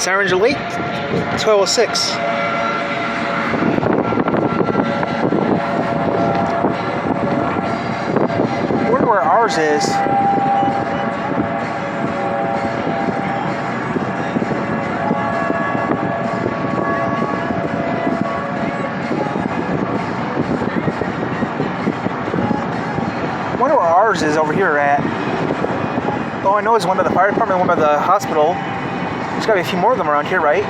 Sirens are late. 12:06. I wonder where ours is. I wonder where ours is over here at. All I know is one by the fire department, one by the hospital. There's gotta be a few more of them around here, right?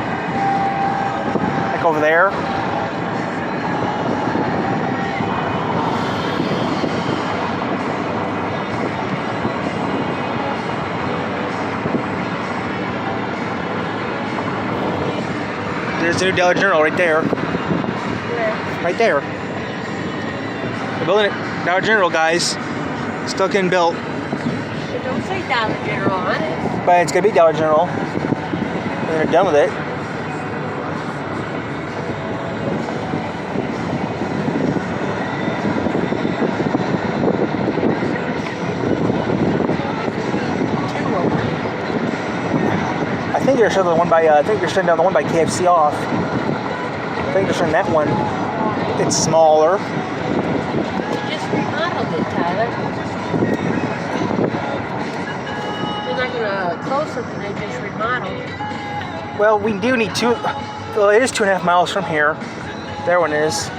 Like over there. There's the new Dollar General right there. Where? Right there. They're building it. Dollar General, guys. Still getting built. It don't say Dollar General on it. But it's gonna be Dollar General. When they're done with it. I think they're shutting the one by. I think they're shutting down the one by KFC off. I think they're shutting that one. It's smaller. They just remodeled it, Tyler. They're not gonna close something they just remodeled. Well, we do need two. Well, it is 2.5 miles from here. There one is.